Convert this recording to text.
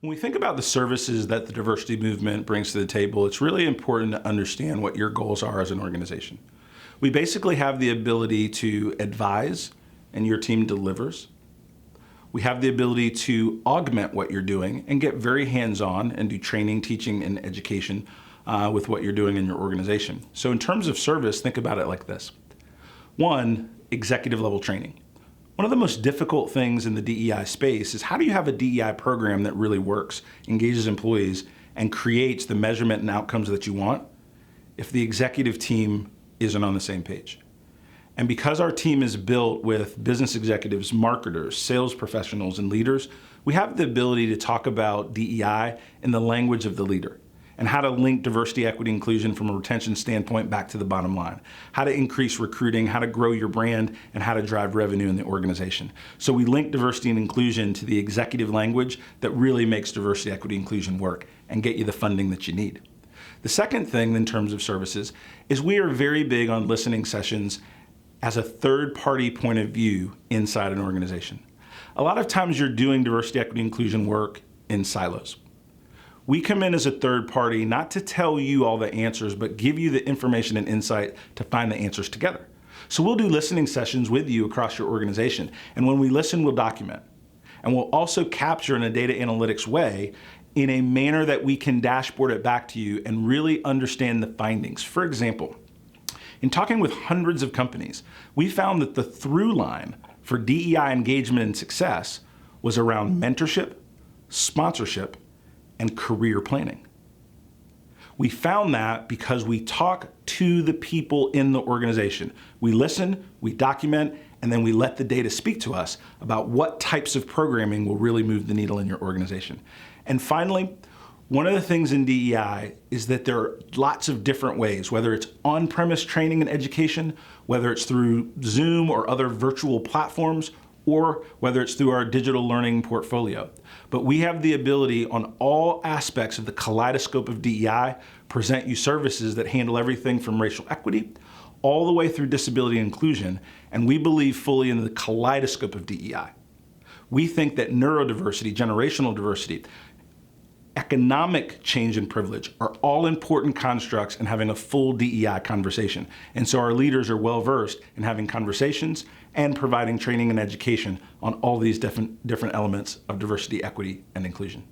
When we think about the services that the diversity movement brings to the table, it's really important to understand what your goals are as an organization. We basically have the ability to advise, and your team delivers. We have the ability to augment what you're doing and get very hands-on and do training, teaching, and education with what you're doing in your organization. So in terms of service, think about it like this. One, executive level training. One of the most difficult things in the DEI space is how do you have a DEI program that really works, engages employees, and creates the measurement and outcomes that you want if the executive team isn't on the same page? And because our team is built with business executives, marketers, sales professionals, and leaders, we have the ability to talk about DEI in the language of the leader and how to link diversity, equity, inclusion from a retention standpoint back to the bottom line, how to increase recruiting, how to grow your brand, and how to drive revenue in the organization. So we link diversity and inclusion to the executive language that really makes diversity, equity, inclusion work and get you the funding that you need. The second thing in terms of services is we are very big on listening sessions as a third-party point of view inside an organization. A lot of times you're doing diversity, equity, inclusion work in silos. We come in as a third party not to tell you all the answers, but give you the information and insight to find the answers together. So we'll do listening sessions with you across your organization. And when we listen, we'll document. And we'll also capture in a data analytics way in a manner that we can dashboard it back to you and really understand the findings. For example, in talking with hundreds of companies, we found that the through line for DEI engagement and success was around mentorship, sponsorship, and career planning. We found that because we talk to the people in the organization. We listen, we document, and then we let the data speak to us about what types of programming will really move the needle in your organization. And finally, one of the things in DEI is that there are lots of different ways, whether it's on-premise training and education, whether it's through Zoom or other virtual platforms, or whether it's through our digital learning portfolio. But we have the ability on all aspects of the kaleidoscope of DEI, present you services that handle everything from racial equity all the way through disability inclusion, and we believe fully in the kaleidoscope of DEI. We think that neurodiversity, generational diversity, economic change and privilege are all important constructs in having a full DEI conversation. And so our leaders are well versed in having conversations and providing training and education on all these different elements of diversity, equity, and inclusion.